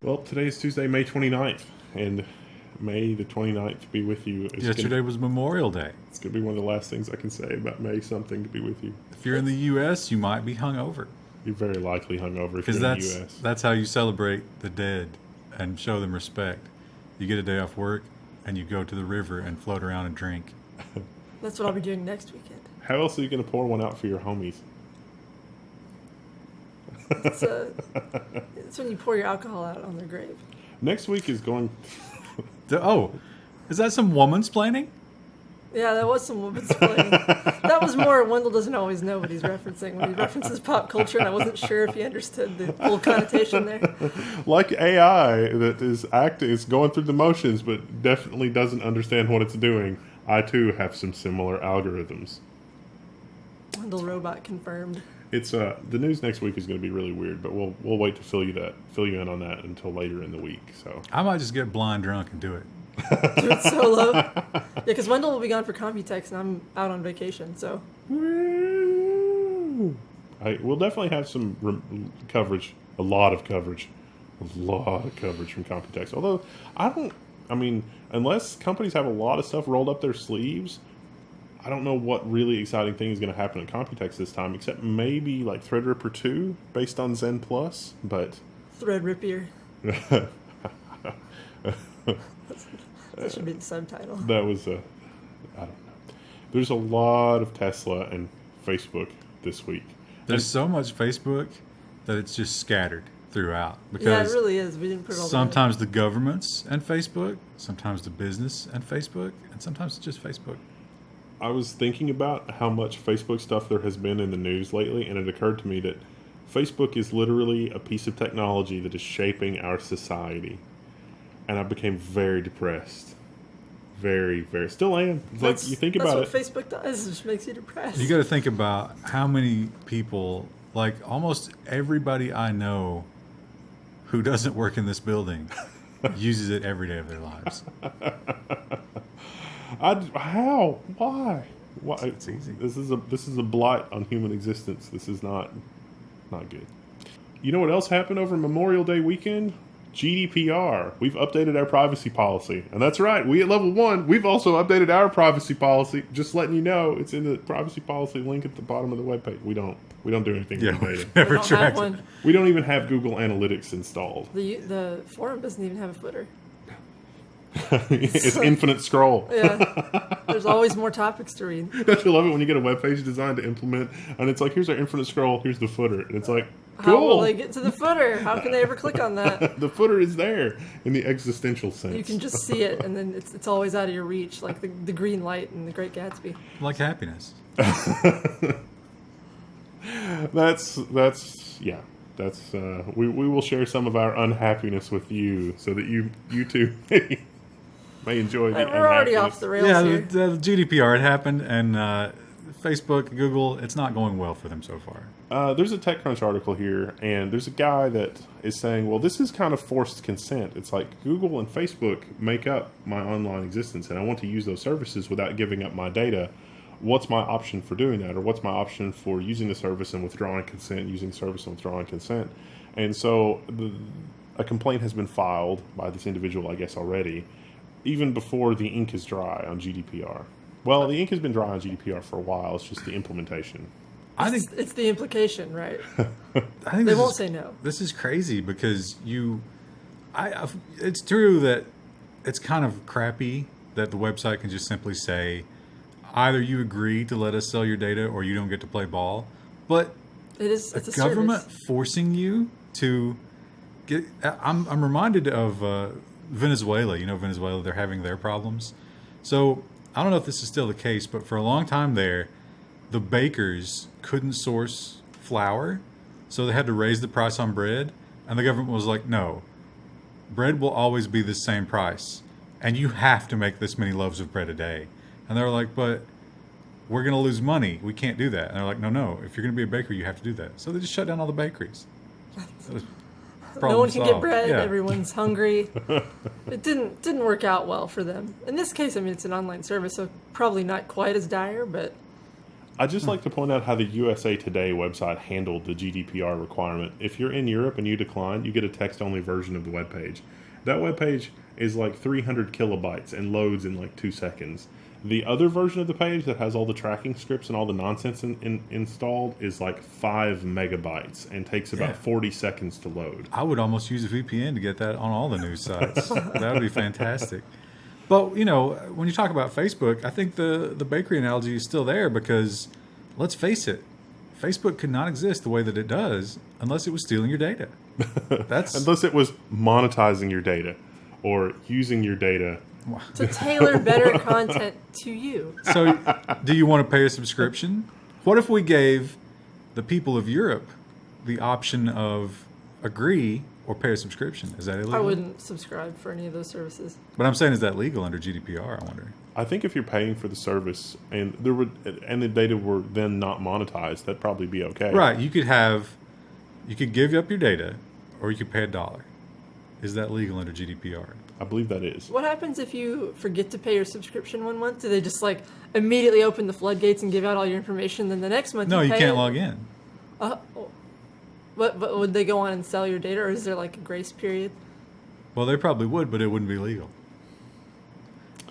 Well, today is Tuesday, May 29th, and May the 29th be with you. Yesterday was Memorial Day. It's going to be one of the last things I can say about May something to be with you. If you're in the U.S., you might be hungover. You're very likely hungover if you're in the U.S. That's how you celebrate the dead and show them respect. You get a day off work, and you go to the river and float around and drink. That's what I'll be doing next weekend. How else are you going to pour one out for your homies? It's when you pour your alcohol out on their grave. Next week is going... Oh, is that some woman's planning? Yeah, that was some woman's planning. That was more Wendell doesn't always know what he's referencing when he references pop culture, and I wasn't sure if he understood the full connotation there. Like AI that is going through the motions but definitely doesn't understand what it's doing. I too have some similar algorithms. Wendell robot confirmed. It's the news next week is going to be really weird, but we'll wait to fill you in on that until later in the week. So I might just get blind drunk and do it. Do it solo. Yeah, because Wendell will be gone for Computex, and I'm out on vacation. So we'll definitely have some coverage, a lot of coverage from Computex. Although unless companies have a lot of stuff rolled up their sleeves, I don't know what really exciting thing is going to happen at Computex this time, except maybe like Threadripper 2 based on Zen Plus, but... Threadripper. That should be the subtitle. That was I don't know. There's a lot of Tesla and Facebook this week. There's so much Facebook that it's just scattered throughout. Because yeah, it really is. We didn't put it all sometimes the governments and Facebook, sometimes the business and Facebook, and sometimes it's just Facebook. I was thinking about how much Facebook stuff there has been in the news lately, and it occurred to me that Facebook is literally a piece of technology that is shaping our society. And I became very depressed. Very, very. Still am. You think about it. That's what Facebook does. It just makes you depressed. You got to think about how many people, like almost everybody I know who doesn't work in this building, uses it every day of their lives. How? Why? It's easy. This is a blight on human existence. This is not good. You know what else happened over Memorial Day weekend? GDPR. We've updated our privacy policy. And that's right. We at Level 1, we've also updated our privacy policy. Just letting you know, it's in the privacy policy link at the bottom of the webpage. We don't do anything with the data. Never tracked it. We don't even have Google Analytics installed. The forum doesn't even have a footer. It's infinite scroll. Yeah. There's always more topics to read. Don't you love it when you get a web page designed to implement, and it's like, here's our infinite scroll, here's the footer, and it's like, cool. How will they get to the footer? How can they ever click on that? The footer is there in the existential sense. You can just see it, and then it's always out of your reach, like the green light in The Great Gatsby. Like happiness. We will share some of our unhappiness with you, so that you too may enjoy the We're already off the rails here. The GDPR, it happened, and Facebook, Google, it's not going well for them so far. There's a TechCrunch article here, and there's a guy that is saying, well, this is kind of forced consent. It's like Google and Facebook make up my online existence, and I want to use those services without giving up my data. What's my option for doing that? Or what's my option for using the service and withdrawing consent, using the service and withdrawing consent? And so a complaint has been filed by this individual, I guess, already, even before the ink is dry on GDPR. Well, the ink has been dry on GDPR for a while. It's just the implementation. I think it's the implication, right? I think they won't say no. This is crazy because it's true that it's kind of crappy that the website can just simply say, either you agree to let us sell your data or you don't get to play ball. But it's a government service. Forcing you to get... I'm reminded of Venezuela. You know, Venezuela, they're having their problems. So I don't know if this is still the case, but for a long time there, the bakers couldn't source flour, so they had to raise the price on bread. And the government was like, no, bread will always be the same price, and you have to make this many loaves of bread a day. And they were like, but we're going to lose money. We can't do that. And they're like, no, if you're going to be a baker, you have to do that. So they just shut down all the bakeries. No one can get bread. Yeah. Everyone's hungry. It didn't work out well for them. In this case, I mean, it's an online service, so probably not quite as dire, but I'd just like to point out how the USA Today website handled the GDPR requirement. If you're in Europe and you decline, you get a text-only version of the webpage. That webpage is like 300 kilobytes and loads in like 2 seconds. The other version of the page that has all the tracking scripts and all the nonsense installed is like 5 megabytes and takes about 40 seconds to load. I would almost use a VPN to get that on all the news sites. That would be fantastic. But, you know, when you talk about Facebook, I think the bakery analogy is still there because, let's face it, Facebook could not exist the way that it does unless it was stealing your data. Unless it was monetizing your data or using your data to tailor better content to you. So, do you want to pay a subscription? What if we gave the people of Europe the option of agree or pay a subscription? Is that illegal? I wouldn't subscribe for any of those services. But I'm saying, is that legal under GDPR? I wonder. I think if you're paying for the service and the data were then not monetized, that'd probably be okay. Right. You could give up your data, or you could pay $1. Is that legal under GDPR? I believe that is. What happens if you forget to pay your subscription 1 month? Do they just like immediately open the floodgates and give out all your information? Then the next month, No, you pay can't it? log in. But would they go on and sell your data, or is there like a grace period? Well, they probably would, but it wouldn't be legal.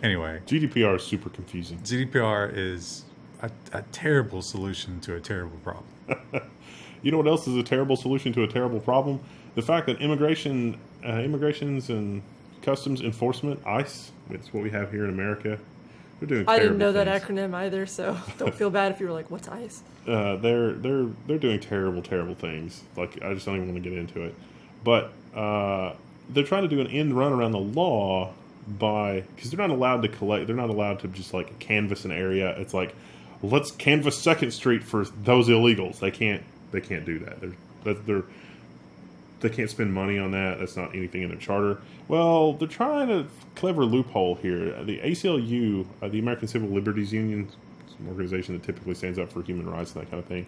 Anyway, GDPR is super confusing. GDPR is a terrible solution to a terrible problem. You know what else is a terrible solution to a terrible problem? The fact that immigrations and customs enforcement, ICE, it's what we have here in America. They're doing. I didn't know things. that acronym either, so don't feel bad if you were like, "What's ICE?" They're doing terrible things. Like, I just don't even want to get into it. But they're trying to do an end run around the law because they're not allowed to collect. They're not allowed to just like canvass an area. It's like, let's canvass 2nd Street for those illegals. They can't do that. They can't spend money on that. That's not anything in their charter. Well, they're trying a clever loophole here. The ACLU, the American Civil Liberties Union, an organization that typically stands up for human rights and that kind of thing,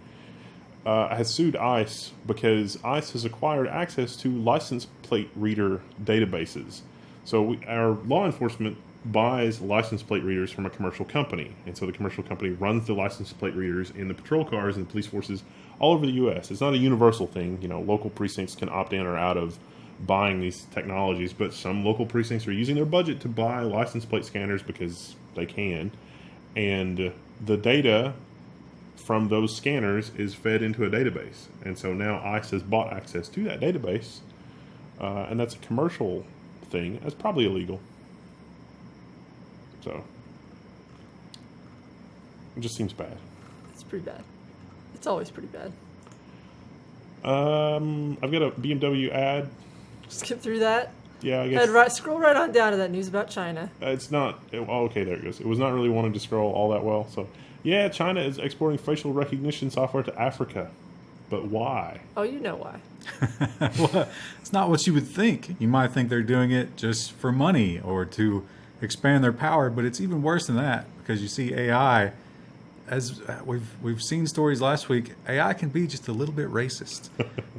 has sued ICE because ICE has acquired access to license plate reader databases. So our law enforcement buys license plate readers from a commercial company. And so the commercial company runs the license plate readers in the patrol cars and the police forces all over the U.S. It's not a universal thing. You know, local precincts can opt in or out of buying these technologies, but some local precincts are using their budget to buy license plate scanners because they can. And the data from those scanners is fed into a database. And so now ICE has bought access to that database, and that's a commercial thing. That's probably illegal. So it just seems bad. It's pretty bad. It's always pretty bad. I've got a BMW ad. Skip through that. Yeah, I guess. Scroll right on down to that news about China. It's not. Okay, there it goes. It was not really wanting to scroll all that well. So, yeah, China is exporting facial recognition software to Africa. But why? Oh, you know why. Well, it's not what you would think. You might think they're doing it just for money or to expand their power, but it's even worse than that because you see AI. As we've seen stories last week, AI can be just a little bit racist.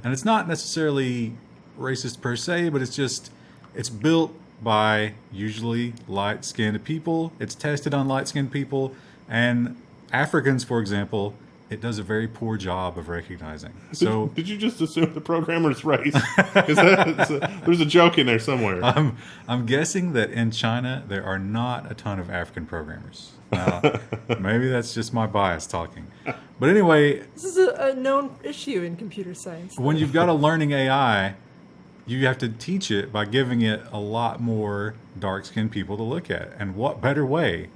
And it's not necessarily racist per se, but it's built by usually light-skinned people. It's tested on light-skinned people. And Africans, for example, it does a very poor job of recognizing. So did you just assume the programmer's race? There's a joke in there somewhere. I'm guessing that in China there are not a ton of African programmers. Maybe that's just my bias talking. But anyway, this is a known issue in computer science. When you've got a learning AI, you have to teach it by giving it a lot more dark-skinned people to look at. And what better way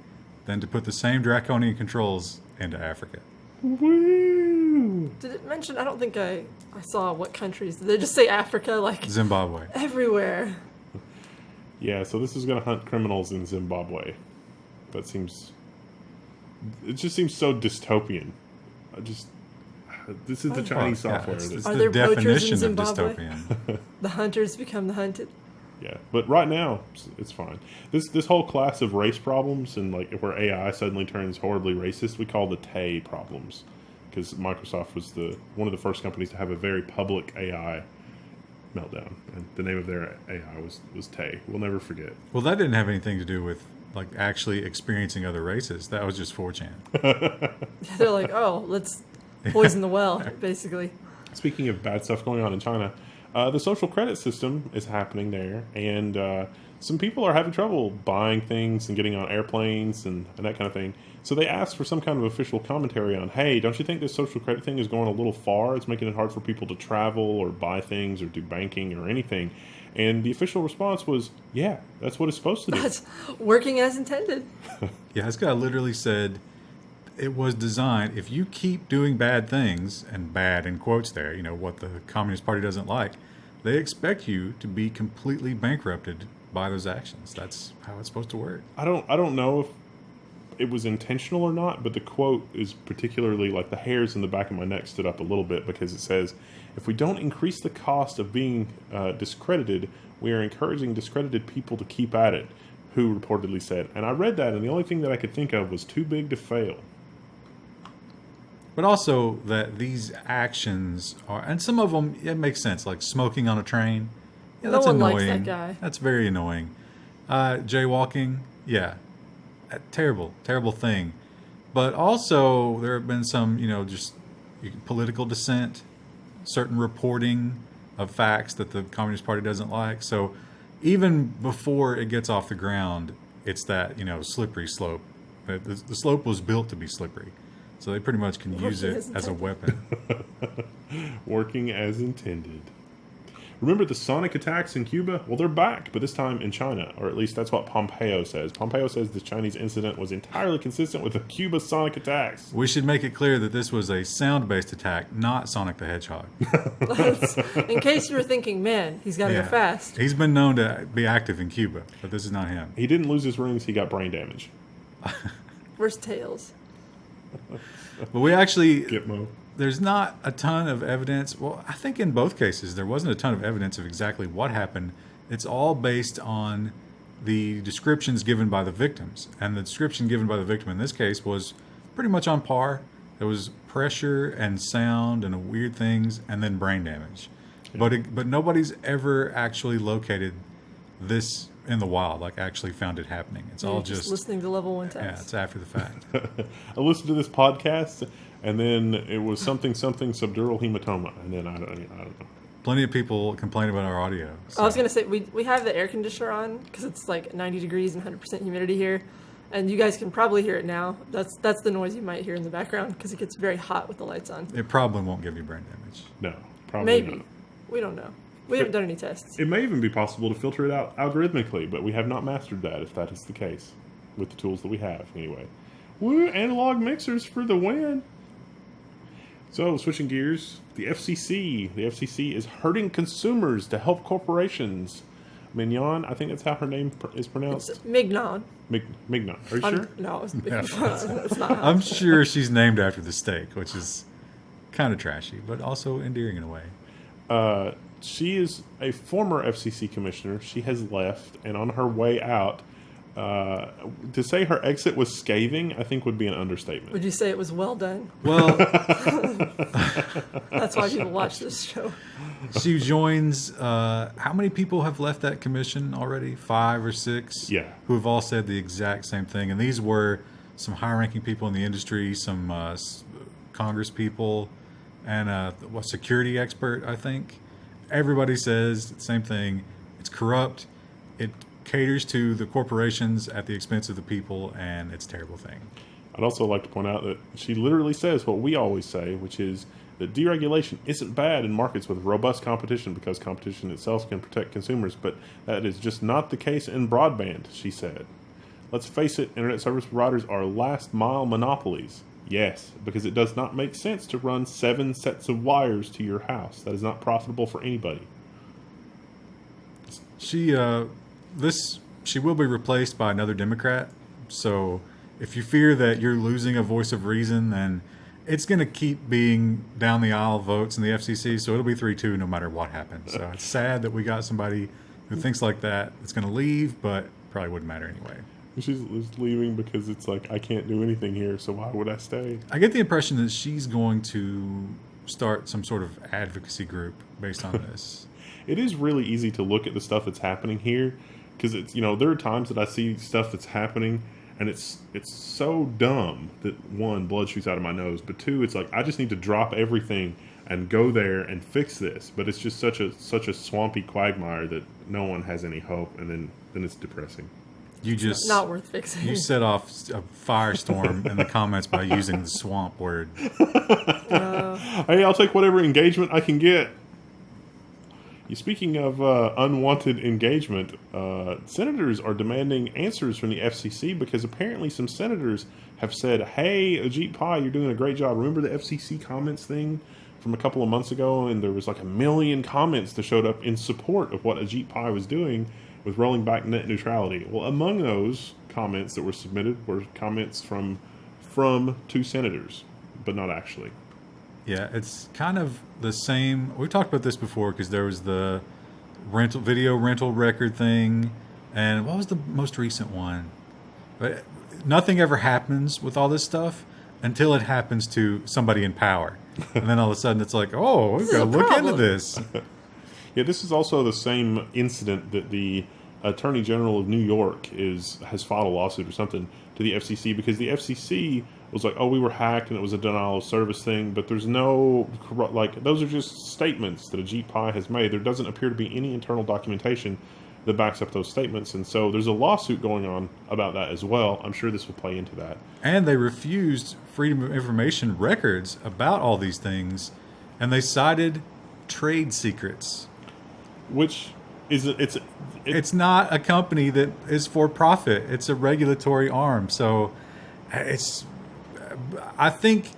than to put the same draconian controls into Africa? Woo! Did it mention? I don't think I saw what countries. Did they just say Africa? Like Zimbabwe. Everywhere. Yeah, so this is going to hunt criminals in Zimbabwe. It just seems so dystopian. This is the Chinese software. It's Are the there poachers in definition of Zimbabwe? dystopian. The hunters become the hunted. Yeah, but right now it's fine. This whole class of race problems and like where AI suddenly turns horribly racist, we call the Tay problems, because Microsoft was one of the first companies to have a very public AI meltdown, and the name of their AI was Tay. We'll never forget. Well, that didn't have anything to do with like actually experiencing other races. That was just 4chan. They're like, oh, let's poison the well, basically. Speaking of bad stuff going on in China, the social credit system is happening there, and some people are having trouble buying things and getting on airplanes and that kind of thing. So they asked for some kind of official commentary on, hey, don't you think this social credit thing is going a little far? It's making it hard for people to travel or buy things or do banking or anything. And the official response was, yeah, that's what it's supposed to do. That's working as intended. Yeah, this guy literally said it was designed, if you keep doing bad things, and bad in quotes there, what the Communist Party doesn't like, they expect you to be completely bankrupted by those actions. That's how it's supposed to work. I don't know if it was intentional or not, but the quote is particularly, like, the hairs in the back of my neck stood up a little bit, because it says, if we don't increase the cost of being discredited, we are encouraging discredited people to keep at it, who reportedly said. And I read that, and the only thing that I could think of was too big to fail. But also that these actions are, and some of them, it makes sense, like smoking on a train. Yeah, No that's one annoying. likes that guy. That's very annoying. Jaywalking, yeah, terrible thing. But also there have been some, just political dissent, certain reporting of facts that the Communist Party doesn't like. So even before it gets off the ground, it's that, slippery slope. The slope was built to be slippery. So they pretty much can use it as a weapon. Working as intended. Remember the sonic attacks in Cuba? Well, they're back, but this time in China, or at least that's what Pompeo says. Pompeo says the Chinese incident was entirely consistent with the Cuba sonic attacks. We should make it clear that this was a sound-based attack, not Sonic the Hedgehog. In case you were thinking, man, he's got to go fast. He's been known to be active in Cuba, but this is not him. He didn't lose his rings, he got brain damage. Where's Tails? But we actually... Gitmo. There's not a ton of evidence. Well, I think in both cases, there wasn't a ton of evidence of exactly what happened. It's all based on the descriptions given by the victims. And the description given by the victim in this case was pretty much on par. There was pressure and sound and weird things and then brain damage. Yeah. But nobody's ever actually located this in the wild, like actually found it happening. It's all just listening to Level 1 text. Yeah, it's after the fact. I listened to this podcast, and then it was something subdural hematoma, and then I don't know. Plenty of people complain about our audio. So. I was going to say, we have the air conditioner on because it's like 90 degrees and 100% humidity here. And you guys can probably hear it now. That's the noise you might hear in the background because it gets very hot with the lights on. It probably won't give you brain damage. No, probably Maybe. not. We don't know. We haven't done any tests. It may even be possible to filter it out algorithmically, but we have not mastered that, if that is the case, with the tools that we have, anyway. Woo, analog mixers for the win. So, switching gears, the FCC. The FCC is hurting consumers to help corporations. Mignon, I think that's how her name is pronounced. It's Mignon. Mignon. Are you sure? No, it's No. not. I'm sure she's named after the steak, which is kind of trashy, but also endearing in a way. She is a former FCC commissioner. She has left, and on her way out, to say her exit was scathing, I think would be an understatement. Would you say it was well done? Well, That's why people watch this show. she joins, how many people have left that commission already? 5 or 6? Yeah. Who have all said the exact same thing. And these were some high-ranking people in the industry, some Congress people, and a security expert, I think. Everybody says the same thing. It's corrupt. It caters to the corporations at the expense of the people, and it's a terrible thing. I'd also like to point out that she literally says what we always say, which is that deregulation isn't bad in markets with robust competition because competition itself can protect consumers, but that is just not the case in broadband, she said. Let's face it, internet service providers are last-mile monopolies. Yes, because it does not make sense to run 7 sets of wires to your house. That is not profitable for anybody. She will be replaced by another Democrat. So if you fear that you're losing a voice of reason, then it's going to keep being down the aisle votes in the FCC. So it'll be 3-2 no matter what happens. So it's sad that we got somebody who thinks like that that's going to leave, but probably wouldn't matter anyway. She's leaving because it's like, I can't do anything here, so why would I stay? I get the impression that she's going to start some sort of advocacy group based on this. It is really easy to look at the stuff that's happening here because it's, there are times that I see stuff that's happening and it's so dumb that one, blood shoots out of my nose, but two, it's like I just need to drop everything and go there and fix this. But it's just such a swampy quagmire that no one has any hope, and then it's depressing. You just not worth fixing. You set off a firestorm in the comments by using the swamp word. Hey, I'll take whatever engagement I can get. Speaking of unwanted engagement, senators are demanding answers from the FCC because apparently some senators have said, "Hey, Ajit Pai, you're doing a great job." Remember the FCC comments thing from a couple of months ago, and there was like 1 million comments that showed up in support of what Ajit Pai was doing with rolling back net neutrality. Well, among those comments that were submitted were comments from 2 senators, but not actually. Yeah, it's kind of the same. We talked about this before because there was the video rental record thing, and what was the most recent one? But nothing ever happens with all this stuff until it happens to somebody in power, and then all of a sudden it's like, oh, we've got to look into this. Yeah, this is also the same incident that the Attorney General of New York has filed a lawsuit or something to the FCC because the FCC was like, oh, we were hacked and it was a denial of service thing, but there's no, those are just statements that Ajit Pai has made. There doesn't appear to be any internal documentation that backs up those statements, and so there's a lawsuit going on about that as well. I'm sure this will play into that. And they refused Freedom of Information records about all these things, and they cited trade secrets. Which is, it's not a company that is for profit. It's a regulatory arm. So I think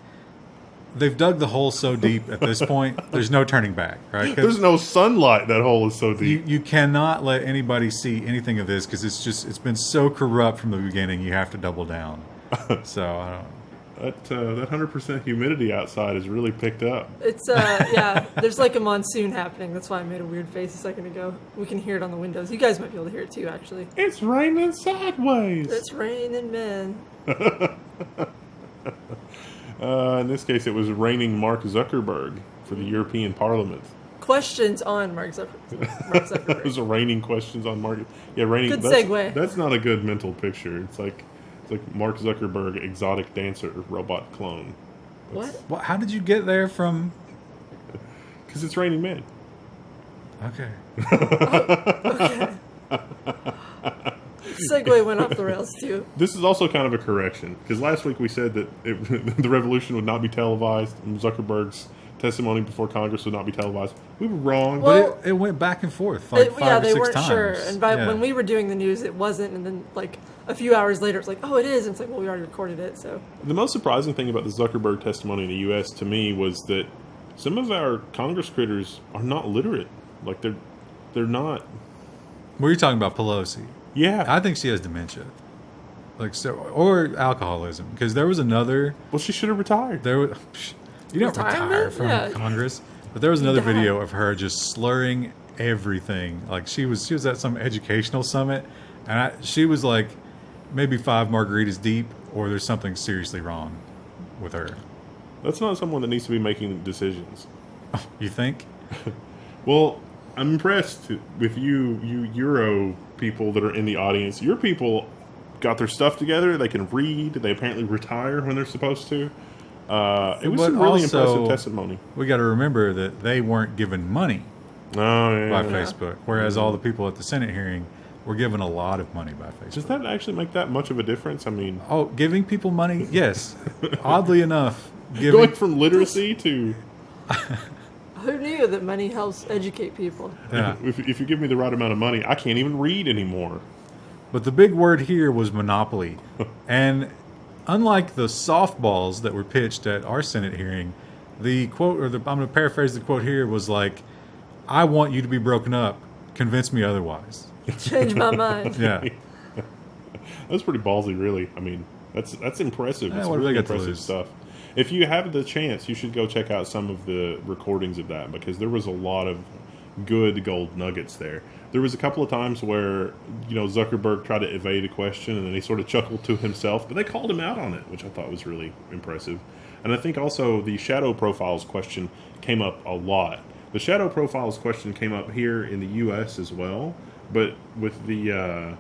they've dug the hole so deep at this point, there's no turning back, right? There's no sunlight. That hole is so deep. You cannot let anybody see anything of this because it's been so corrupt from the beginning. You have to double down. So I don't know. That 100% humidity outside has really picked up. It's yeah. There's like a monsoon happening. That's why I made a weird face a second ago. We can hear it on the windows. You guys might be able to hear it too, actually. It's raining sideways. It's raining, man. In this case, it was raining Mark Zuckerberg for the European Parliament. Questions on Mark Zuckerberg. It was raining questions on Mark. Yeah, raining. Good segue. That's not a good mental picture. It's like Mark Zuckerberg, exotic dancer, robot clone. What? How did you get there from? Because it's raining men. Okay. Okay. Segue went off the rails too. This is also kind of a correction because last week we said that the revolution would not be televised and Zuckerberg's testimony before Congress would not be televised. We were wrong. Well, but it went back and forth like 5 or 6 times. They weren't sure. And when we were doing the news, it wasn't. And then like a few hours later, it's like, oh, it is. And it's like, well, we already recorded it. So the most surprising thing about the Zuckerberg testimony in the U.S. to me was that some of our Congress critters are not literate. Like they're not. Were you talking about Pelosi? Yeah, I think she has dementia, or alcoholism. Because there was another. Well, she should have retired. You don't retire from Congress. But there was another video of her just slurring everything. Like she was at some educational summit, and she was like maybe 5 margaritas deep, or there's something seriously wrong with her. That's not someone that needs to be making decisions. You think? Well, I'm impressed with you Euro people that are in the audience. Your people got their stuff together. They can read. They apparently retire when they're supposed to. It was some really impressive testimony. We got to remember that they weren't given money by Facebook, whereas all the people at the Senate hearing were given a lot of money by Facebook. Does that actually make that much of a difference? I mean, giving people money, yes. Oddly enough, going from literacy to. Who knew that money helps educate people? Yeah. If you give me the right amount of money, I can't even read anymore. But the big word here was monopoly. And unlike the softballs that were pitched at our Senate hearing, the quote, I'm going to paraphrase the quote here, was like, I want you to be broken up. Convince me otherwise. Change my mind. Yeah. That's pretty ballsy, really. I mean, that's impressive. Yeah, it's really impressive stuff. If you have the chance, you should go check out some of the recordings of that because there was a lot of good gold nuggets there. There was a couple of times where, Zuckerberg tried to evade a question and then he sort of chuckled to himself, but they called him out on it, which I thought was really impressive. And I think also the shadow profiles question came up a lot. The shadow profiles question came up here in the U.S. as well, But with the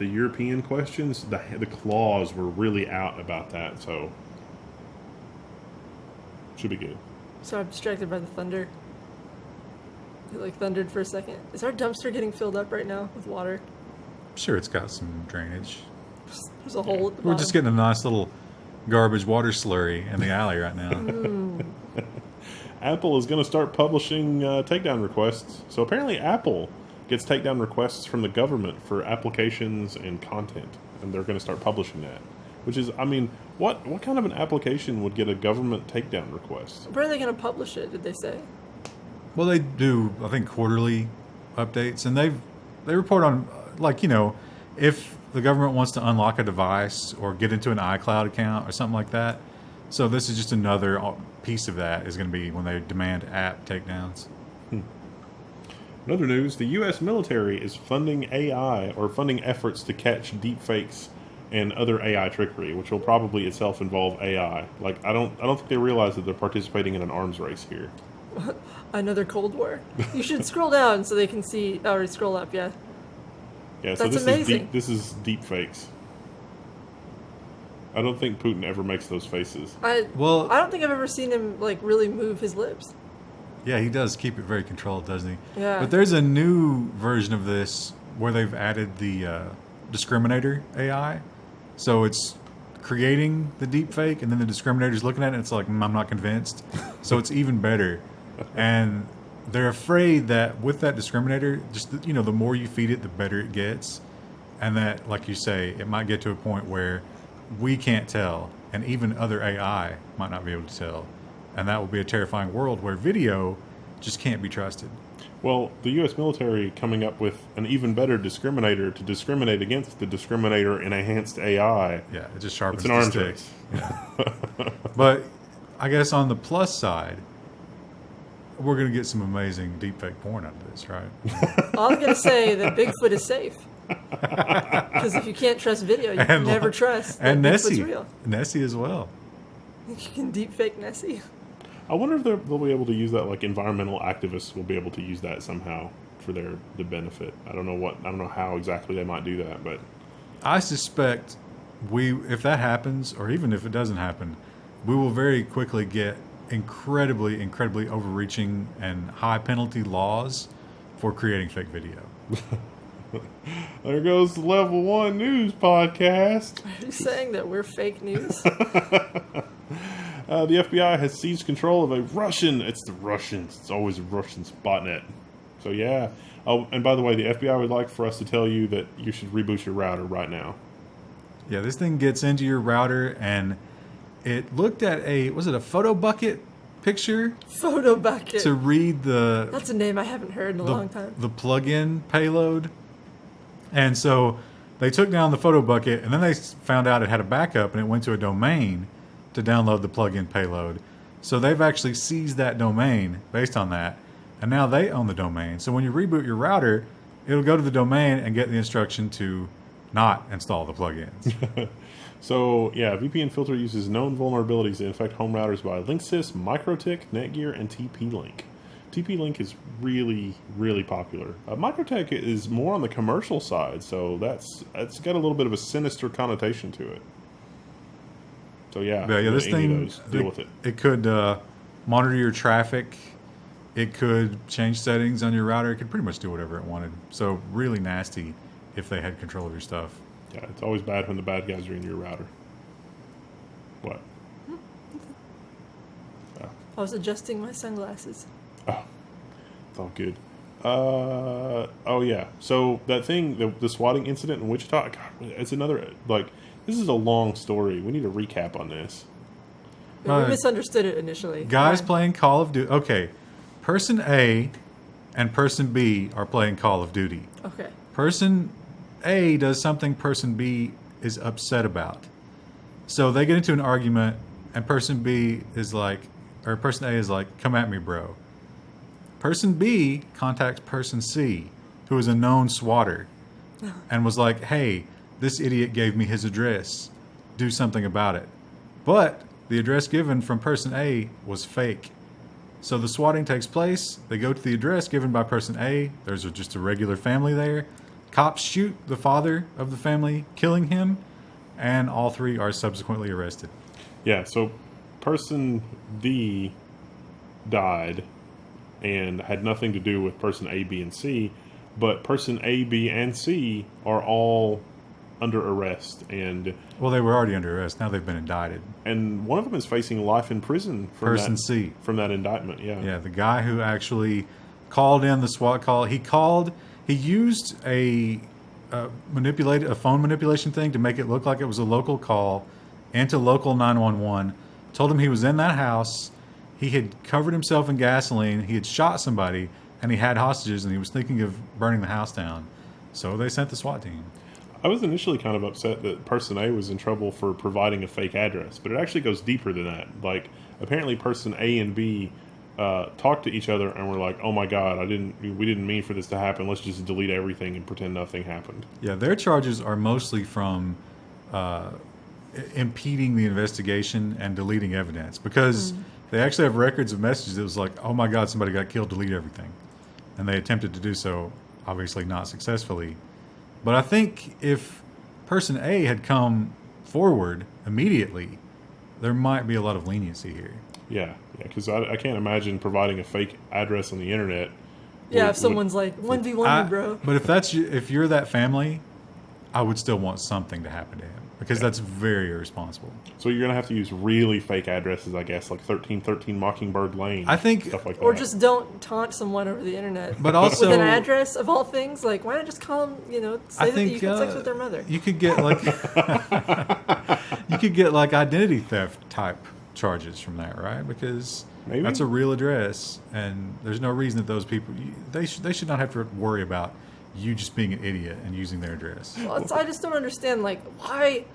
European questions, the claws were really out about that, so should be good. So I'm distracted by the thunder. It like thundered for a second. Is our dumpster getting filled up right now with water? Sure, it's got some drainage. There's a hole at the We're just bottom. getting a nice little garbage water slurry in the alley right now. Apple is going to start publishing takedown requests. So apparently Apple gets takedown requests from the government for applications and content, and they're going to start publishing that. Which is, I mean, what kind of an application would get a government takedown request? Where are they going to publish it, did they say? Well, they do, I think, quarterly updates, and they report on, like, you know, if the government wants to unlock a device or get into an iCloud account or something like that. So this is just another piece of that is going to be when they demand app takedowns. In other news, the U.S. military is funding AI or funding efforts to catch deepfakes and other AI trickery, which will probably itself involve AI. Like, I don't think they realize that they're participating in an arms race here. Another Cold War. You should scroll down so they can see, or scroll up, yeah. Yeah, so That's this amazing. this is deep fakes. I don't think Putin ever makes those faces. I Well- don't think I've ever seen him like really move his lips. Yeah, he does keep it very controlled, doesn't he? Yeah. But there's a new version of this where they've added the discriminator AI. So it's creating the deep fake, and then the discriminator's looking at it, and it's like, I'm not convinced. So it's even better. And they're afraid that with that discriminator, just, you know, the more you feed it, the better it gets. And that, like you say, it might get to a point where we can't tell, and even other AI might not be able to tell. And that will be a terrifying world where video just can't be trusted. Well, the U.S. military coming up with an even better discriminator to discriminate against the discriminator in enhanced AI. Yeah, it just sharpens It's an the arms stick. race. But I guess on the plus side, we're going to get some amazing deepfake porn out of this, right? All I'm gonna say that Bigfoot is safe. Because if you can't trust video, you can And never lo- trust that And Bigfoot's Nessie. real. Nessie as well. You can deepfake Nessie. I wonder if they'll be able to use that. Like environmental activists will be able to use that somehow for the benefit. I don't know how exactly they might do that, but I suspect if that happens, or even if it doesn't happen, we will very quickly get incredibly overreaching and high penalty laws for creating fake video. there goes the Level 1 news podcast. Are you saying that we're fake news? The FBI has seized control of a Russian. It's the Russians. It's always the Russians. Botnet. So yeah. Oh, and by the way, the FBI would like for us to tell you that you should reboot your router right now. Yeah, this thing gets into your router, and it looked at was it a photo bucket picture Photo bucket. to read That's a name I haven't heard in a long time. the plug-in payload. And so they took down the photo bucket, and then they found out it had a backup, and it went to a domain to download the plug-in payload. So they've actually seized that domain based on that, and now they own the domain. So when you reboot your router, it'll go to the domain and get the instruction to not install the plugins. So yeah, VPN filter uses known vulnerabilities to infect home routers by Linksys, MikroTik, Netgear, and TP-Link. TP-Link is really, really popular. MikroTik is more on the commercial side, so it's got a little bit of a sinister connotation to it. So yeah, This any of thing, those, deal with it. It could monitor your traffic. It could change settings on your router. It could pretty much do whatever it wanted. So really nasty if they had control of your stuff. Yeah, it's always bad when the bad guys are in your router. What? I was adjusting my sunglasses. Oh, it's all good. Oh yeah. So that thing, the swatting incident in Wichita, God, it's another, like, this is a long story. We need a recap on this. We misunderstood it initially. Guys Yeah. playing Call of Duty. Okay, person A and person B are playing Call of Duty. Okay. Person A does something person B is upset about. So they get into an argument, and person B is like, or person A is like, come at me, bro. Person B contacts person C, who is a known swatter, and was like, hey, this idiot gave me his address. Do something about it. But the address given from person A was fake. So the swatting takes place. They go to the address given by person A. There's just a regular family there. Cops shoot the father of the family, killing him, and all 3 are subsequently arrested. Yeah, so person D died and had nothing to do with person A, B, and C, but person A, B, and C are all under arrest, and Well, they were already under arrest. Now they've been indicted. one of them is facing life in prison from Person C. from that indictment. Yeah, the guy who actually called in the SWAT call. He used a phone manipulation thing to make it look like it was a local call into local 911. Told him he was in that house. He had covered himself in gasoline. He had shot somebody, and he had hostages, and he was thinking of burning the house down. So they sent the SWAT team. I was initially kind of upset that person A was in trouble for providing a fake address, but it actually goes deeper than that. Like, apparently person A and B talked to each other and were like, "Oh my God, we didn't mean for this to happen. Let's just delete everything and pretend nothing happened." Yeah, their charges are mostly from impeding the investigation and deleting evidence, because they actually have records of messages that was like, "Oh my God, somebody got killed, delete everything." And they attempted to do so, obviously not successfully. But I think if person A had come forward immediately, there might be a lot of leniency here. Yeah, because I can't imagine providing a fake address on the internet. Yeah, if someone's like 1v1 me, bro. But if you're that family, I would still want something to happen to him, because that's very irresponsible. So you're gonna have to use really fake addresses, I guess, like 1313 Mockingbird Lane. I think, stuff like that. Or just don't taunt someone over the internet. But also with an address of all things, like why not just call them? Say that you had sex with their mother. You could get like identity theft type charges from that, right? Because Maybe. that's a real address, and there's no reason that those people they should not have to worry about you just being an idiot and using their address. Well, I just don't understand, like, why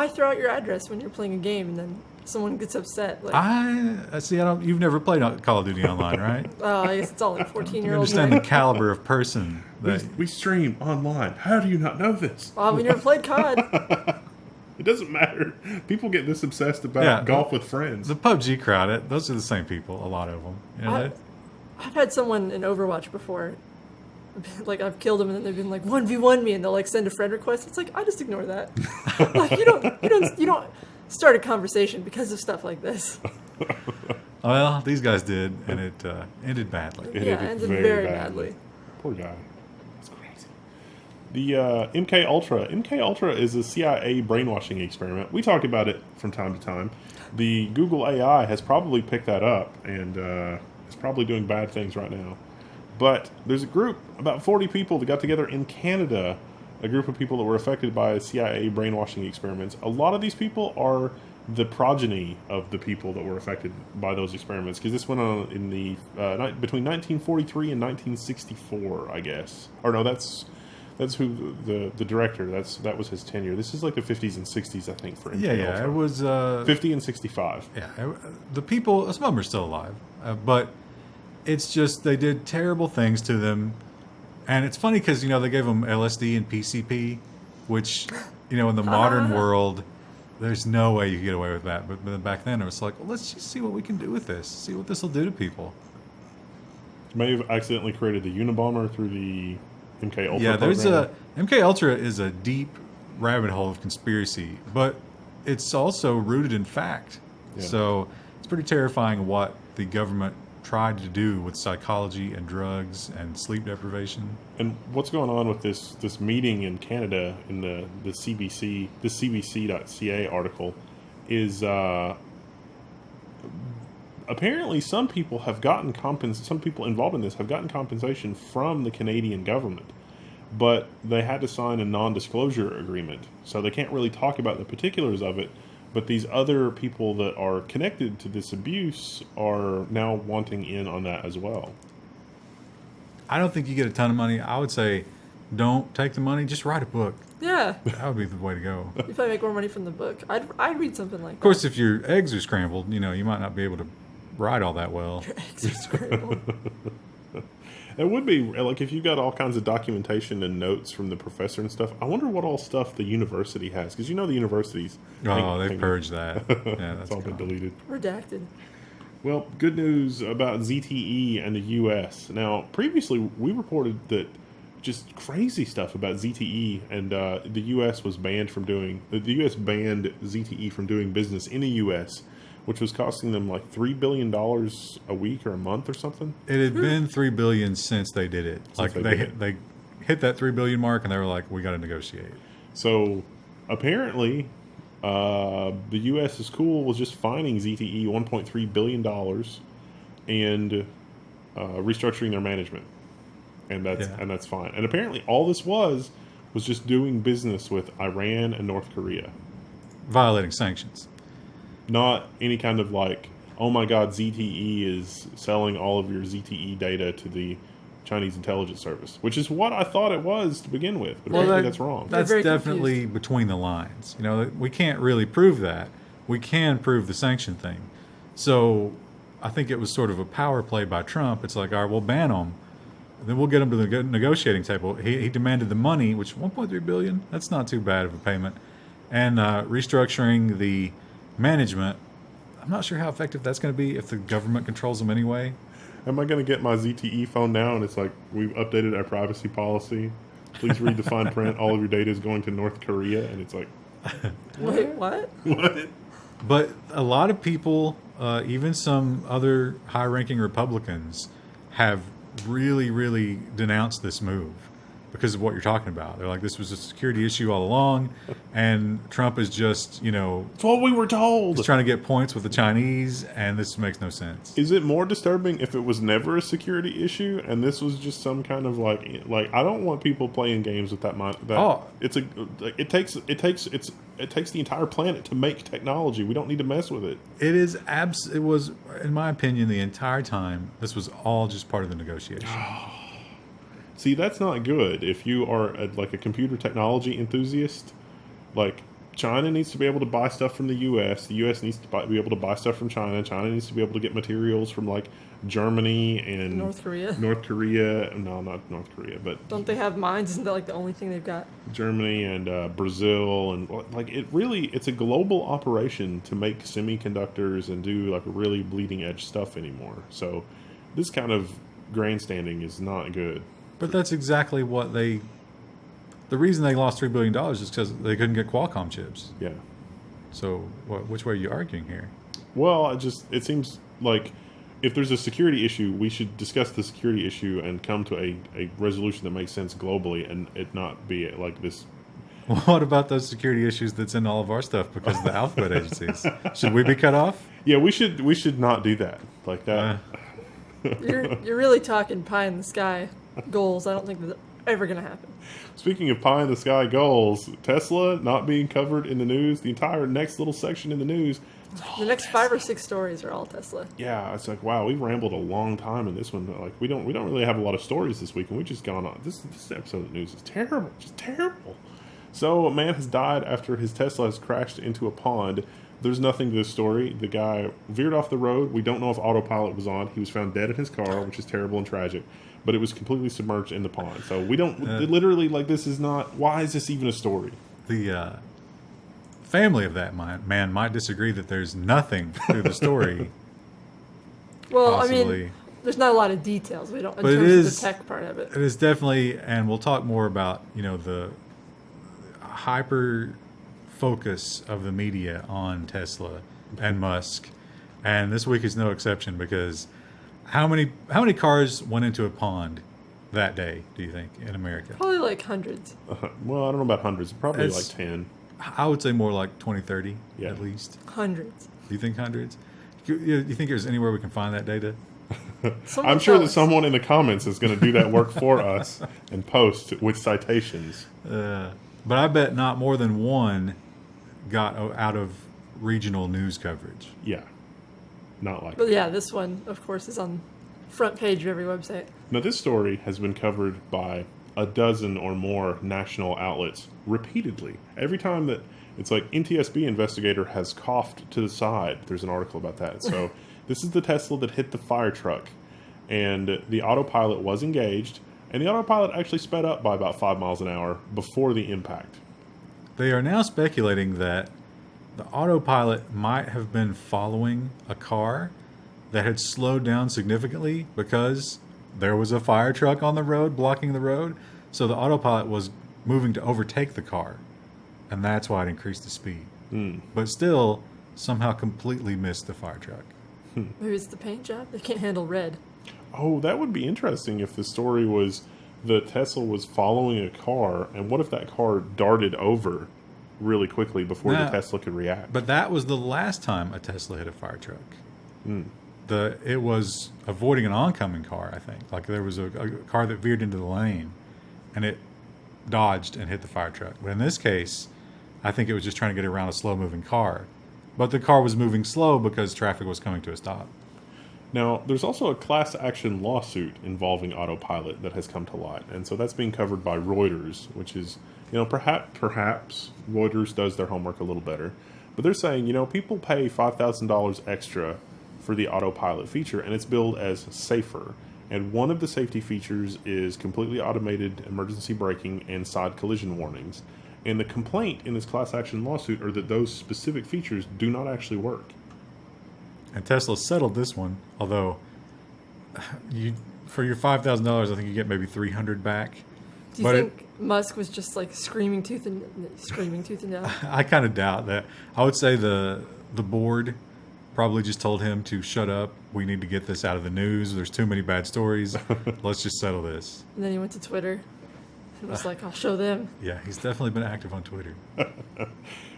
throw out your address when you're playing a game and then someone gets upset? Like, I see. You've never played Call of Duty online, right? I guess it's all like 14-year-olds. You understand the caliber of person that we stream online. How do you not know this? We never played COD. It doesn't matter. People get this obsessed about golf with friends. The PUBG crowd. Those are the same people. A lot of them. I've had someone in Overwatch before. Like, I've killed them and then they've been like 1v1 me and they'll like send a friend request. It's like, I just ignore that. Like, you don't start a conversation because of stuff like this. Well, these guys did, and it ended badly. It ended very badly. Poor guy. It's crazy. The MK Ultra is a CIA brainwashing experiment. We talk about it from time to time. The Google AI has probably picked that up and is probably doing bad things right now. But there's a group, about 40 people, that got together in Canada, a group of people that were affected by CIA brainwashing experiments. A lot of these people are the progeny of the people that were affected by those experiments, because this went on in the between 1943 and 1964, I guess. Or no, that's who the director. That was his tenure. This is like the 50s and 60s, I think, for MK Ultra. It was 50 and 65. Yeah, the people, some of them are still alive, but it's just they did terrible things to them. And it's funny because, they gave them LSD and PCP, which, in the modern world, there's no way you can get away with that. But back then, it was like, well, let's just see what we can do with this. See what this will do to people. You may have accidentally created the Unabomber through the MK Ultra program. MK Ultra is a deep rabbit hole of conspiracy, but it's also rooted in fact. Yeah. So it's pretty terrifying what the government tried to do with psychology and drugs and sleep deprivation. And what's going on with this meeting in Canada in the CBC, the CBC.ca article is apparently some people involved in this have gotten compensation from the Canadian government, but they had to sign a non-disclosure agreement, so they can't really talk about the particulars of it. But these other people that are connected to this abuse are now wanting in on that as well. I don't think you get a ton of money. I would say don't take the money. Just write a book. Yeah. That would be the way to go. If I make more money from the book, I'd read something like that. Of course, if your eggs are scrambled, you might not be able to write all that well. Your eggs are scrambled. It would be, like, if you got all kinds of documentation and notes from the professor and stuff, I wonder what all stuff the university has. Because the universities... they've purged that. Yeah, that's all been deleted. Redacted. Well, good news about ZTE and the U.S. Now, previously, we reported that just crazy stuff about ZTE, and the U.S. was banned from doing. The U.S. banned ZTE from doing business in the U.S., which was costing them like $3 billion a week or a month or something. It had been $3 billion since they did it. Like they hit that $3 billion mark, and they were like, "We got to negotiate." So apparently, the U.S. is cool was just fining ZTE $1.3 billion and restructuring their management, and that's fine. And apparently, all this was just doing business with Iran and North Korea, Violating sanctions. not any kind of like, oh my God, ZTE is selling all of your ZTE data to the Chinese intelligence service, which is what I thought it was to begin with. But apparently that's wrong. That's definitely between the lines. You know, we can't really prove that. We can prove the sanction thing. So I think it was sort of a power play by Trump. It's like, all right, we'll ban them. Then we'll get him to the negotiating table. He demanded the money, which $1.3 billion, that's not too bad of a payment. And restructuring the management, I'm not sure how effective that's going to be if the government controls them anyway. Am I going to get my ZTE phone now and it's like, we've updated our privacy policy. Please read the fine print. All of your data is going to North Korea. And it's like, Wait, what? what? But a lot of people, even some other high-ranking Republicans, have really, really denounced this move because of what you're talking about. They're like, this was a security issue all along, and Trump is just, It's what we were told. he's trying to get points with the Chinese, and this makes no sense. Is it more disturbing if it was never a security issue and this was just some kind of like I don't want people playing games with that mind. It takes the entire planet to make technology. We don't need to mess with it. It was, in my opinion, the entire time, this was all just part of the negotiation. See, that's not good. If you are a computer technology enthusiast, like China needs to be able to buy stuff from the U.S. The U.S. needs to be able to buy stuff from China. China needs to be able to get materials from like Germany and North Korea. No, not North Korea, but Don't they have mines? Isn't that like the only thing they've got? Germany and Brazil, and like it's a global operation to make semiconductors and do like really bleeding edge stuff anymore. So this kind of grandstanding is not good. But that's exactly what the reason they lost $3 billion is because they couldn't get Qualcomm chips. Yeah. So which way are you arguing here? Well, it seems like if there's a security issue, we should discuss the security issue and come to a resolution that makes sense globally and it not be like this. Well, what about those security issues that's in all of our stuff because of the alphabet agencies? Should we be cut off? Yeah, we should not do that. Like that. You're really talking pie in the sky goals. I don't think that's ever going to happen. Speaking of pie in the sky goals, Tesla not being covered in the news, the entire next little section in the news. The next 5 or 6 stories are all Tesla. Yeah, it's like, wow, we've rambled a long time in this one. Like we don't really have a lot of stories this week, and we just gone on. This episode of the news is terrible, just terrible. So a man has died after his Tesla has crashed into a pond. There's nothing to this story. The guy veered off the road. We don't know if Autopilot was on. He was found dead in his car, which is terrible and tragic. But it was completely submerged in the pond. So we don't literally like this is not. Why is this even a story? The family of that man might disagree that there's nothing through the story. Well, possibly. I mean, there's not a lot of details. We don't in But terms of the tech part of it. It is definitely, and we'll talk more about the hyper focus of the media on Tesla and Musk, and this week is no exception because how many cars went into a pond that day? Do you think in America? Probably like hundreds. Well, I don't know about hundreds. Probably like 10. I would say more like 20, 30 Yeah. at least. Hundreds. Do you think hundreds? Do you think there's anywhere we can find that data? I'm sure that someone in the comments is going to do that work for us and post with citations. But I bet not more than one got out of regional news coverage. Yeah. Not like But yeah, this one, of course, is on front page of every website. Now, this story has been covered by a dozen or more national outlets repeatedly. Every time that it's like NTSB investigator has coughed to the side, there's an article about that. So this is the Tesla that hit the fire truck, and the autopilot was engaged, and the autopilot actually sped up by about 5 miles an hour before the impact. They are now speculating that the autopilot might have been following a car that had slowed down significantly because there was a fire truck on the road blocking the road. So the autopilot was moving to overtake the car, and that's why it increased the speed. But still, somehow completely missed the fire truck. Maybe it's the paint job. They can't handle red. Oh, that would be interesting if the story was the Tesla was following a car, and what if that car darted over really quickly before the Tesla could react? But that was the last time a Tesla hit a fire truck. It was avoiding an oncoming car, I think. Like there was a car that veered into the lane, and it dodged and hit the fire truck. But in this case, I think it was just trying to get around a slow-moving car. But the car was moving slow because traffic was coming to a stop. Now, there's also a class action lawsuit involving Autopilot that has come to light. And so that's being covered by Reuters, which is, perhaps Reuters does their homework a little better. But they're saying, people pay $5,000 extra for the Autopilot feature, and it's billed as safer. And one of the safety features is completely automated emergency braking and side collision warnings. And the complaint in this class action lawsuit are that those specific features do not actually work. And Tesla settled this one, although for your $5,000, I think you get maybe $300 back. Do you think Musk was just like screaming tooth and nail? I kind of doubt that. I would say the board probably just told him to shut up. We need to get this out of the news. There's too many bad stories. Let's just settle this. And then he went to Twitter and was like, I'll show them. Yeah, he's definitely been active on Twitter.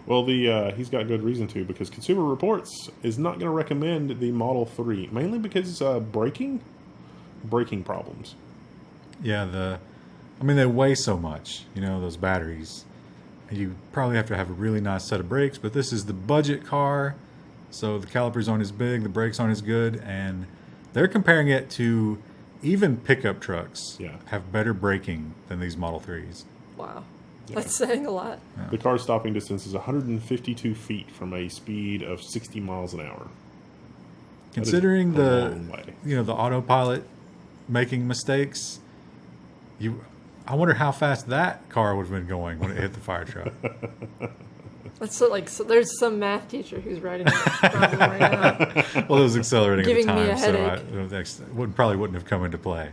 Well, he's got good reason to, because Consumer Reports is not going to recommend the Model 3, mainly because braking problems. Yeah, they weigh so much, those batteries. You probably have to have a really nice set of brakes, but this is the budget car, so the calipers aren't as big, the brakes aren't as good, and they're comparing it to even pickup trucks have better braking than these Model 3s. Wow. Yeah. That's saying a lot. Yeah. The car's stopping distance is 152 feet from a speed of 60 miles an hour. Considering the autopilot making mistakes, I wonder how fast that car would have been going when it hit the fire truck. That's so there's some math teacher who's writing that problem right now. Well, it was accelerating Giving at the time, me a headache. So probably wouldn't have come into play.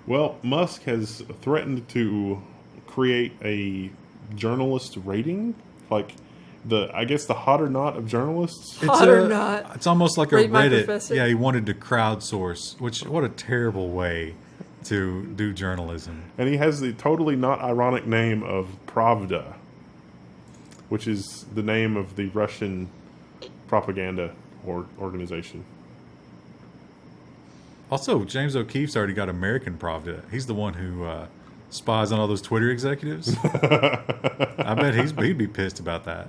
Well, Musk has threatened to create a journalist rating, like I guess the hot or not of journalists. Hot or not. It's almost like Rate a my Reddit. professor. Yeah, he wanted to crowdsource, what a terrible way to do journalism. And he has the totally not ironic name of Pravda, which is the name of the Russian propaganda organization. Also, James O'Keefe's already got American Pravda. He's the one who spies on all those Twitter executives. I bet he'd be pissed about that.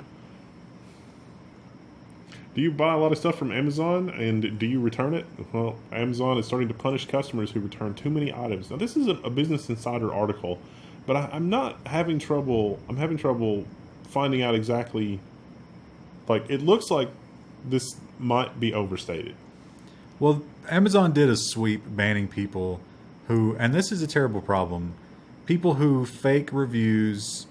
Do you buy a lot of stuff from Amazon, and do you return it? Well, Amazon is starting to punish customers who return too many items. Now, this is a Business Insider article, but I'm not having trouble. I'm having trouble finding out exactly. Like, it looks like this might be overstated. Well, Amazon did a sweep banning people who, and this is a terrible problem, people who fake reviews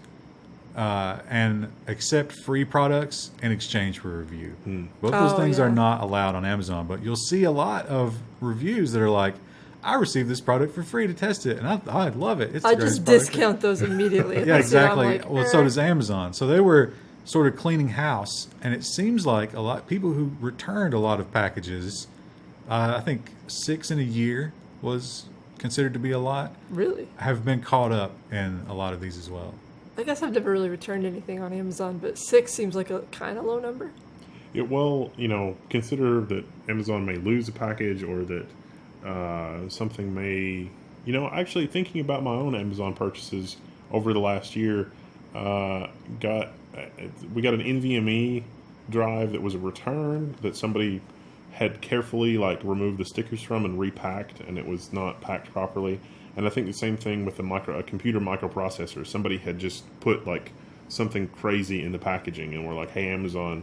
and accept free products in exchange for a review. Both those things are not allowed on Amazon, but you'll see a lot of reviews that are like, I received this product for free to test it, and I love it. It's I just discount those immediately. Yeah, exactly. Well, so does Amazon. So they were sort of cleaning house, and it seems like a lot people who returned a lot of packages, I think 6 in a year was considered to be a lot. Really? Have been caught up in a lot of these as well. I guess I've never really returned anything on Amazon, but 6 seems like a kind of low number. Well, consider that Amazon may lose a package, or that something may, actually thinking about my own Amazon purchases over the last year, we got an NVMe drive that was a return that somebody had carefully removed the stickers from and repacked, and it was not packed properly. And I think the same thing with a computer microprocessor. Somebody had just put something crazy in the packaging, and we're like, "Hey, Amazon,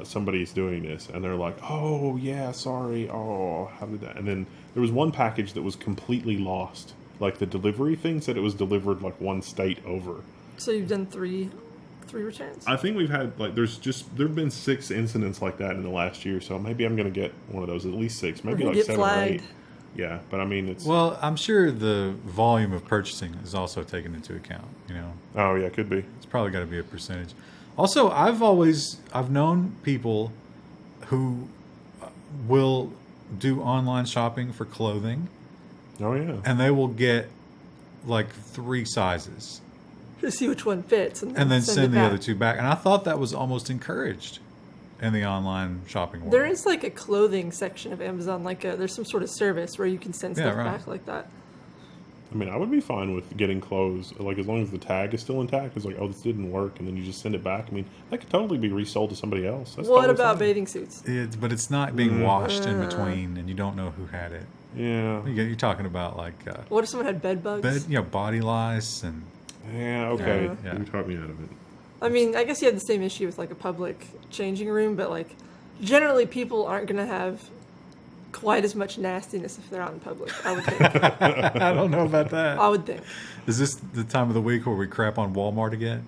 somebody's doing this," and they're like, "Oh yeah, sorry. Oh, how did that?" And then there was one package that was completely lost. Like the delivery thing said it was delivered one state over. So you've done three returns? I think we've had there've been 6 incidents like that in the last year. So maybe I'm going to get one of those, at least 6, maybe 7 or 8. Yeah, but I mean, it's... Well, I'm sure the volume of purchasing is also taken into account. Oh, yeah, could be. It's probably got to be a percentage. Also, I've known people who will do online shopping for clothing, Oh, yeah. and they will get like 3 sizes To see which one fits, and and then it send the back. other 2 back. And I thought that was almost encouraged in the online shopping world. There is like a clothing section of Amazon, there's some sort of service where you can send stuff right. back like that. I mean, I would be fine with getting clothes, like, as long as the tag is still intact. It's like, oh, this didn't work, and then you just send it back. I mean, that could totally be resold to somebody else. That's What totally about fine. bathing suits? But it's not being washed in between, and you don't know who had it. Yeah. You're talking about like What if someone had bed bugs? body lice and Yeah, okay. Yeah. You talked me out of it. I mean, I guess you had the same issue with like a public changing room, but like generally people aren't going to have quite as much nastiness if they're out in public, I would think. I don't know about that. I would think. Is this the time of the week where we crap on Walmart again?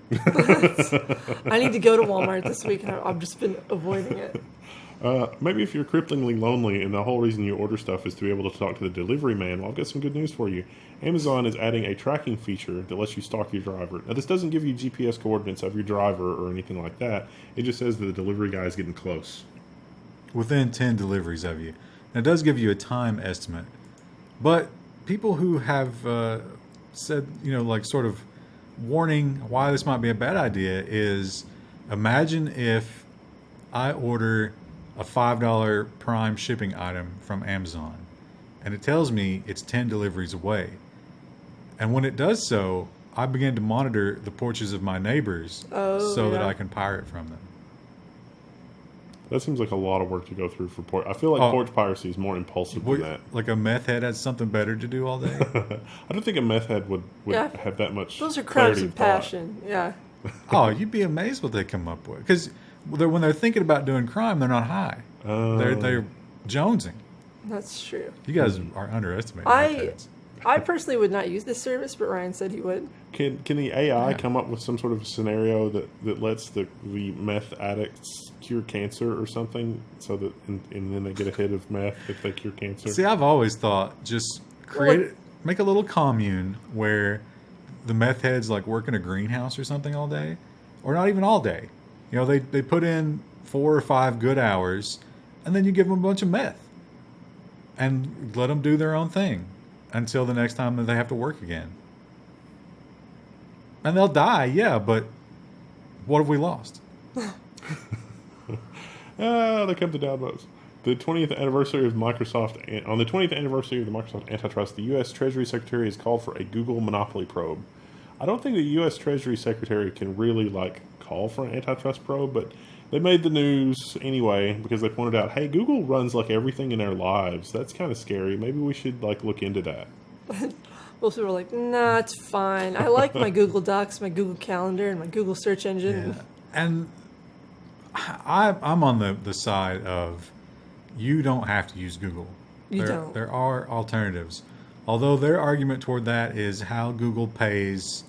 I need to go to Walmart this week, and I've just been avoiding it. Maybe if you're cripplingly lonely and the whole reason you order stuff is to be able to talk to the delivery man, well, I've got some good news for you. Amazon is adding a tracking feature that lets you stalk your driver. Now, this doesn't give you GPS coordinates of your driver or anything like that. It just says that the delivery guy is getting close. Within 10 deliveries of you. Now, it does give you a time estimate. But people who have said, like sort of warning why this might be a bad idea is imagine if I order a $5 Prime shipping item from Amazon and it tells me it's 10 deliveries away. And when it does so, I begin to monitor the porches of my neighbors so that I can pirate from them. That seems like a lot of work to go through for porch. I feel like porch piracy is more impulsive than that. Like a meth head has something better to do all day? I don't think a meth head would Yeah. have that much Those are clarity crimes of of thought. passion. Yeah. Oh, you'd be amazed what they come up with. Because when they're thinking about doing crime, they're not high. They're jonesing. That's true. You guys are underestimating meth heads. I personally would not use this service, but Ryan said he would. Can the AI come up with some sort of scenario that lets the meth addicts cure cancer or something, so that and then they get a hit of meth if they cure cancer? See, I've always thought just make a little commune where the meth heads like work in a greenhouse or something all day, or not even all day. They put in 4 or 5 good hours, and then you give them a bunch of meth and let them do their own thing until the next time that they have to work again. And they'll die, yeah, but what have we lost? There come the downvotes. The 20th anniversary of Microsoft. On the 20th anniversary of the Microsoft antitrust, the U.S. Treasury Secretary has called for a Google monopoly probe. I don't think the U.S. Treasury Secretary can really call for an antitrust probe, but they made the news anyway because they pointed out, hey, Google runs everything in our lives. That's kind of scary. Maybe we should look into that. Most people are like, nah, it's fine. I like my Google Docs, my Google Calendar, and my Google search engine. Yeah. And I'm on the side of you don't have to use Google. You don't. There are alternatives. Although their argument toward that is how Google pays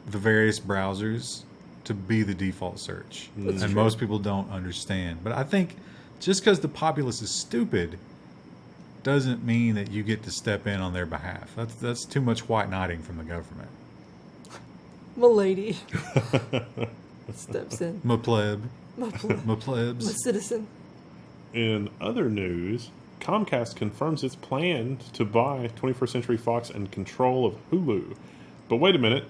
the various browsers to be the default search. That's and true. most people don't understand. But I think just because the populace is stupid doesn't mean that you get to step in on their behalf. That's too much white knighting from the government. Milady steps in. My pleb. My plebs. My plebs. My citizen. In other news, Comcast confirms its plan to buy 21st Century Fox and control of Hulu. But wait a minute.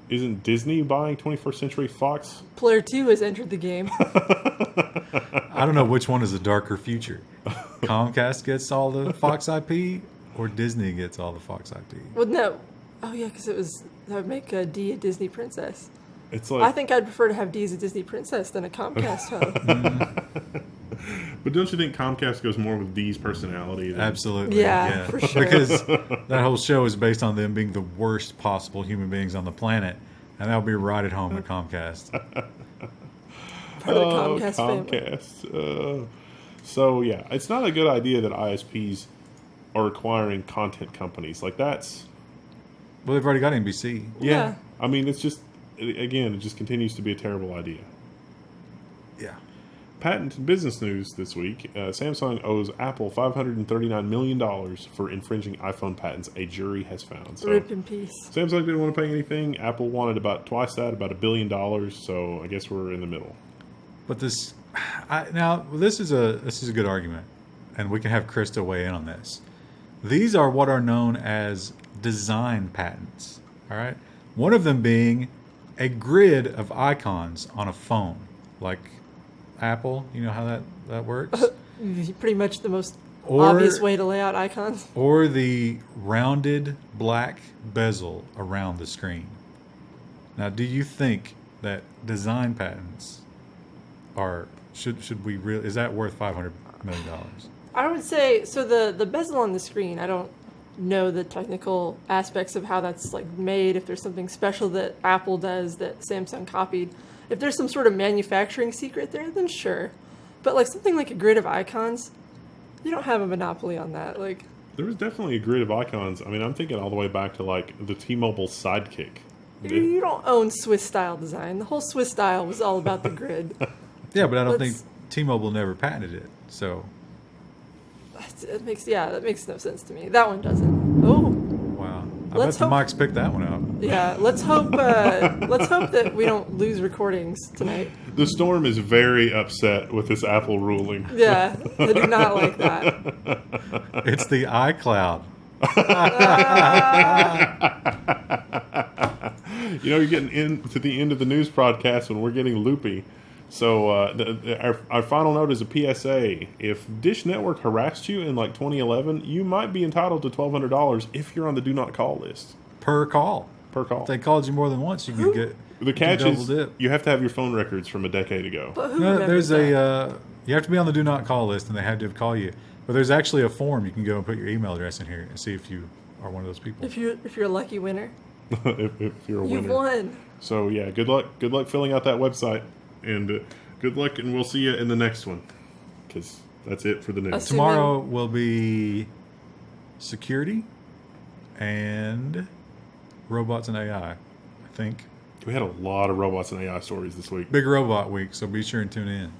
Isn't Disney buying 21st Century Fox? Player 2 has entered the game. I don't know which one is a darker future. Comcast gets all the Fox IP, or Disney gets all the Fox IP. Well, no. Oh, yeah, because that would make Dee a Disney princess. It's I think I'd prefer to have Dee as a Disney princess than a Comcast hoe. But don't you think Comcast goes more with Dee's personality? Absolutely. Yeah, for sure. Because that whole show is based on them being the worst possible human beings on the planet. And that'll be right at home at Comcast. Part of the Comcast family. Comcast. So, yeah, it's not a good idea that ISPs are acquiring content companies. That's... Well, they've already got NBC. Yeah. I mean, it's just, again, it just continues to be a terrible idea. Yeah. Patent and business news this week. Samsung owes Apple $539 million for infringing iPhone patents, a jury has found. So Rip in peace. Samsung didn't want to pay anything. Apple wanted about twice that, about $1 billion. So I guess we're in the middle. But this is a good argument, and we can have Krista weigh in on this. These are what are known as design patents. All right, one of them being a grid of icons on a phone, like Apple. You know how that works. Pretty much the most obvious way to lay out icons. Or the rounded black bezel around the screen. Now, do you think that design patents should we really, is that worth $500 million? I would say, so the bezel on the screen, I don't know the technical aspects of how that's like made, if there's something special that Apple does that Samsung copied. If there's some sort of manufacturing secret there, then sure. But like something like a grid of icons, you don't have a monopoly on that. Like, there was definitely a grid of icons. I mean, I'm thinking all the way back to like the T-Mobile Sidekick. you don't own Swiss style design. The whole Swiss style was all about the grid. Yeah, but I don't think T-Mobile never patented it. So that makes no sense to me. That one doesn't. Oh. Wow. I bet the mics picked that one up. Yeah, let's hope that we don't lose recordings tonight. The Storm is very upset with this Apple ruling. Yeah, I do not like that. It's the iCloud. You know, you're getting into the end of the news broadcast when we're getting loopy. So our final note is a PSA. If Dish Network harassed you in like 2011, you might be entitled to $1,200 if you're on the do not call list. Per call. If they called you more than once, you can get the catch is you have to have your phone records from a decade ago. But who there's you have to be on the do not call list, and they had to call you. But there's actually a form you can go and put your email address in here and see if you are one of those people. If you're a lucky winner, if you're a winner, you've won. So yeah, good luck filling out that website, and good luck, and we'll see you in the next one, because that's it for the news. Tomorrow will be security and robots and AI, I think. We had a lot of robots and AI stories this week. Big robot week, so be sure and tune in.